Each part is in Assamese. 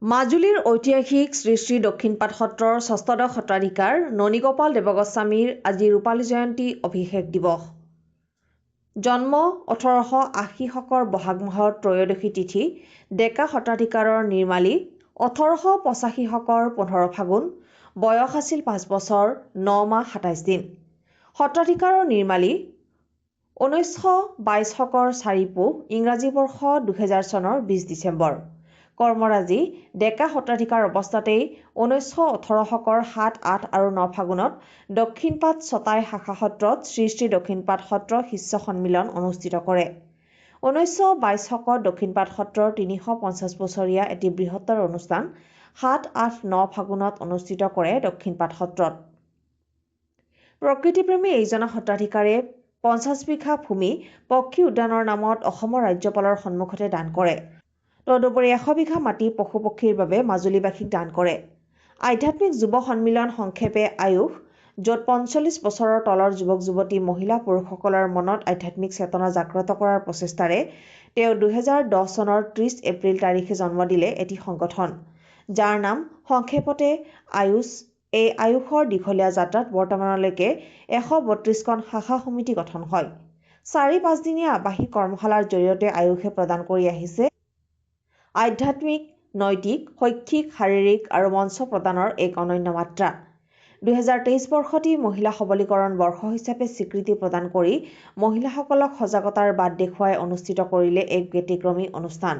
মাজুলীৰ ঐতিহাসিক শ্ৰী শ্ৰী দক্ষিণপাট সত্ৰৰ ষষ্ঠদশ সত্ৰাধিকাৰ ননীগোপাল দেৱগোস্বামীৰ আজি ৰূপালী জয়ন্তী অভিষেক দিৱস। জন্ম 1880 শকৰ বহাগ মাহৰ ত্ৰয়োদশী তিথি। ডেকা সত্ৰাধিকাৰৰ নিৰ্মালী 1885 শকৰ 15 ফাগুন। বয়স আছিল 5 বছৰ 9 মাহ 27 দিন। সত্ৰাধিকাৰৰ নিৰ্মালী 1922 শকৰ 4 পুহ। ইংৰাজী বৰ্ষ 2000 চনৰ 20 ডিচেম্বৰ। কৰ্মৰাজি ডেকা সত্ৰাধিকাৰ অৱস্থাতেই 1918 শকৰ 7, 8 আৰু 9 ফাগুনত দক্ষিণপাট ছটাই শাখা সত্ৰত শ্ৰী শ্ৰী দক্ষিণপাট সত্ৰ শিষ্য সন্মিলন অনুষ্ঠিত কৰে। 1922 শকত দক্ষিণপাট সত্ৰৰ 350 বছৰীয়া এটি বৃহত্তৰ অনুষ্ঠান 7, 8, 9 ফাগুনত অনুষ্ঠিত কৰে দক্ষিণপাট সত্ৰত। প্ৰকৃতিপ্ৰেমী এইজনা সত্ৰাধিকাৰে 50 বিঘা ভূমি পক্ষী উদ্যানৰ নামত অসমৰ ৰাজ্যপালৰ সন্মুখতে দান কৰে। তদুপৰি 100 বিঘা মাটি পশু পক্ষীৰ বাবে মাজুলীবাসীক দান কৰে। আধ্যাত্মিক যুৱ সন্মিলন সংক্ষেপে আয়ুস, য'ত 45 বছৰৰ তলৰ যুৱক যুৱতী মহিলা পুৰুষসকলৰ মনত আধ্যাত্মিক চেতনা জাগ্ৰত কৰাৰ প্ৰচেষ্টাৰে তেওঁ 2010 চনৰ 30 এপ্ৰিল তাৰিখে জন্ম দিলে এটি সংগঠন, যাৰ নাম সংক্ষেপতে আয়ুস। এই আয়ুসৰ দীঘলীয়া যাত্ৰাত বৰ্তমানলৈকে 132খন শাখা সমিতি গঠন হয়। 4-5 দিনীয়া আৱাসিক কৰ্মশালাৰ জৰিয়তে আয়ুসে প্ৰদান কৰি আহিছে আধ্যাত্মিক, নৈতিক, শৈক্ষিক, শাৰীৰিক আৰু মঞ্চ প্ৰদানৰ এক অনন্য মাত্ৰা। 2023 বৰ্ষটি মহিলা সবলীকৰণ বৰ্ষ হিচাপে স্বীকৃতি প্ৰদান কৰি মহিলাসকলক সজাগতাৰ বাট দেখুৱাই অনুষ্ঠিত কৰিলে এক ব্যতিক্ৰমী অনুষ্ঠান।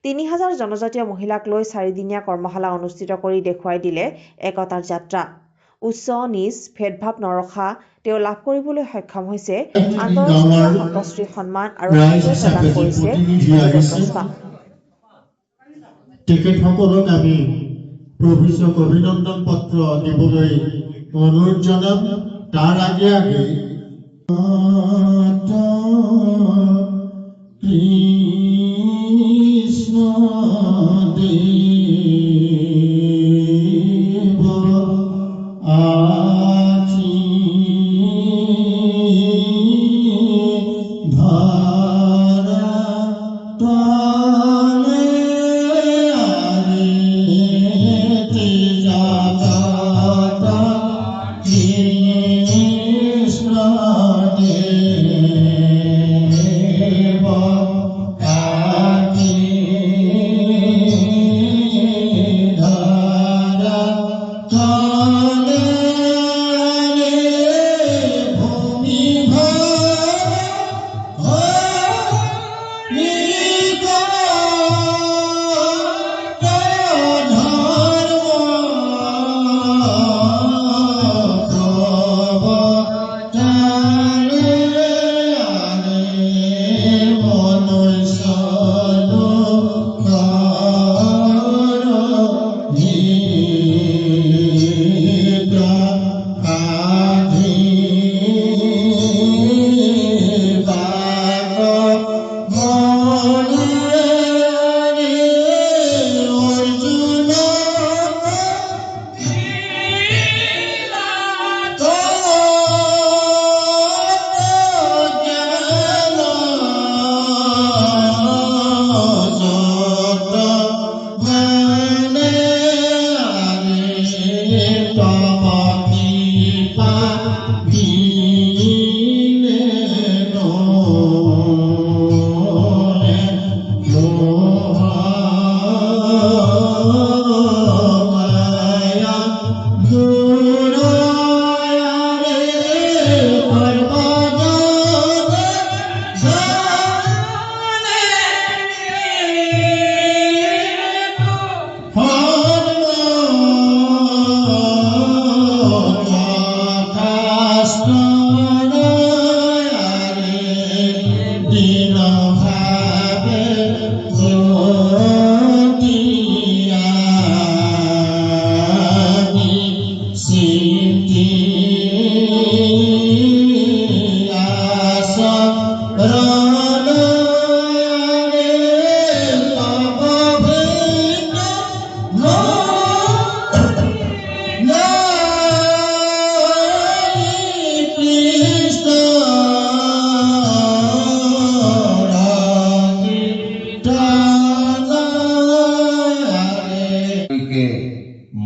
3000 জনজাতীয় মহিলাক লৈ 4 দিনীয়া কৰ্মশালা অনুষ্ঠিত কৰি দেখুৱাই দিলে একতাৰ যাত্ৰা। উচ্চ নিজ ভেদভাৱ নৰখা তেওঁ লাভ কৰিবলৈ সক্ষম হৈছে আন্তঃৰাষ্ট্ৰীয় সন্তশ্ৰী সন্মান আৰু প্ৰদান কৰিছে। তেখেতসকলক আমি প্ৰভৃতক অভিনন্দন পত্ৰ দিবলৈ অনুৰোধ জনাম। তাৰ আগে আগে কৃষ্ণ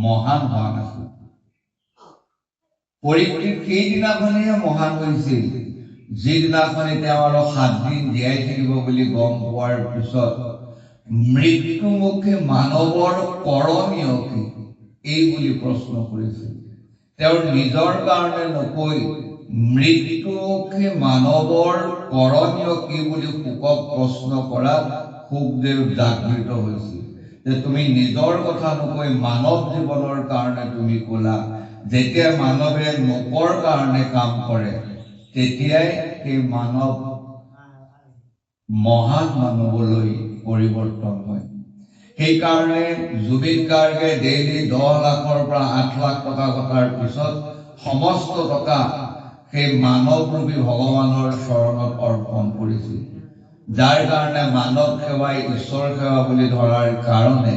মহান হোৱা নাছিল। পৰীক্ষিত সেইদিনাখনেই মহান হৈছিল যিদিনাখনে তেওঁ আৰু 7 দিন জীয়াই থাকিব বুলি গম পোৱাৰ পিছত মৃত্যুমুখে মানৱৰ কৰণীয় কি এই বুলি প্ৰশ্ন কৰিছিল। তেওঁৰ নিজৰ কাৰণে নকৈ মৃত্যুমুখে মানৱৰ কৰণীয় কি বুলি শুকক প্ৰশ্ন কৰাত সুখদেৱ জাগৃত হৈছিল যে তুমি নিজৰ কথা নকৈ মানৱ জীৱনৰ কাৰণে তুমি ক'লা। যেতিয়া মানৱে লোকৰ কাৰণে কাম কৰে তেতিয়াই সেই মানৱ মহান মানৱলৈ পৰিৱৰ্তন হয়। সেইকাৰণে জুবিন গাৰ্গে ডেইলি 10 লাখৰ পৰা 8 লাখ টকা ঘটাৰ পিছত সমস্ত টকা সেই মানৱৰূপী ভগৱানৰ চৰণত অৰ্পণ কৰিছিল, যাৰ কাৰণে মানৱ সেৱাই ঈশ্বৰ সেৱা বুলি ধৰাৰ কাৰণে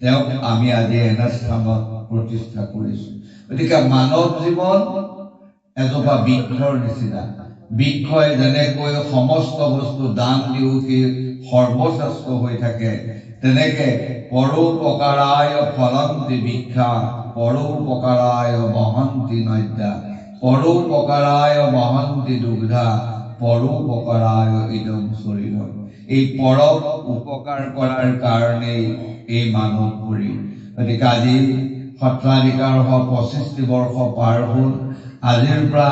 তেওঁক আমি আজি এনে স্থানত প্ৰতিষ্ঠা কৰিছোঁ। গতিকে মানৱ জীৱন এজোপা বৃক্ষৰ নিচিনা। বৃক্ষই যেনেকৈ সমস্ত বস্তু দান দিও সি সৰ্বশ্ৰেষ্ঠ হৈ থাকে, তেনেকে পৰোপকাৰায় ফলন্তি বৃক্ষা পৰোপকাৰায় বহন্তি নদ্যা পৰোপকাৰায় বহন্তি দুগ্ধা পৰোপকাৰায় ইদম শৰীৰম। এই পৰ উপকাৰ কৰাৰ কাৰণেই এই মানৱ শৰীৰ। গতিকে আজি সত্ৰাধিকাৰ 25টি বৰ্ষ পাৰ হ'ল। আজিৰ পৰা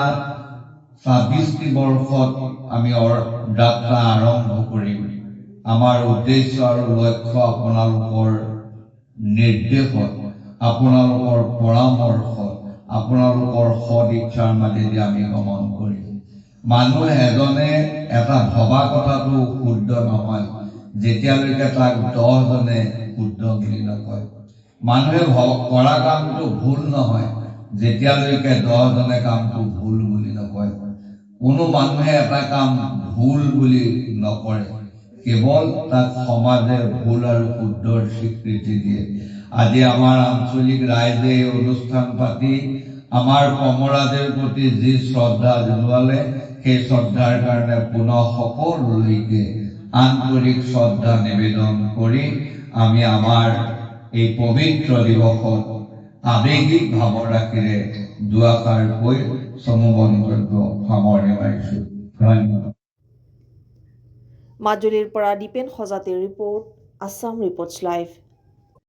26টি বৰ্ষত আমি যাত্ৰা আৰম্ভ কৰিম। আমাৰ উদ্দেশ্য আৰু লক্ষ্য আপোনালোকৰ নিৰ্দেশত, আপোনালোকৰ পৰামৰ্শত, আপোনালোকৰ সদ ইচ্ছাৰ মাজেদি আমি গমন কৰিম। মানুহ এজনে এটা ভবা কথাটো শুদ্ধ নহয় যেতিয়ালৈকে তাক 10 জনে শুদ্ধ বুলি নকয়। মানুহে কৰা কামটো ভুল নহয় যেতিয়ালৈকে 10 জনে কামটো ভুল বুলি নকয়। কোনো মানুহে এটা কাম ভুল বুলি নকৰে, কেৱল তাক সমাজে ভুল আৰু শুদ্ধৰ স্বীকৃতি দিয়ে। আজি আমাৰ আঞ্চলিক ৰাইজে এই অনুষ্ঠান পাতি আমাৰ কমৰাজৰ প্ৰতি যি শ্ৰদ্ধা জনোৱালে, সেই শ্ৰদ্ধাৰ কাৰণে পুনৰ সকলোলৈকে আন্তৰিক শ্ৰদ্ধা নিবেদন কৰি আমি আমাৰ এই পবিত্ৰ দিৱসত আৱেগিক ভাৱৰাশিৰে দুআষাৰ কৈ চমু মন্তব্য সামৰণি মাৰিছোঁ। ধন্যবাদ। মাজুলীৰ পৰা দীপেন সজাতিৰ ৰিপৰ্ট, আছাম ৰিপৰ্টছ লাইভ।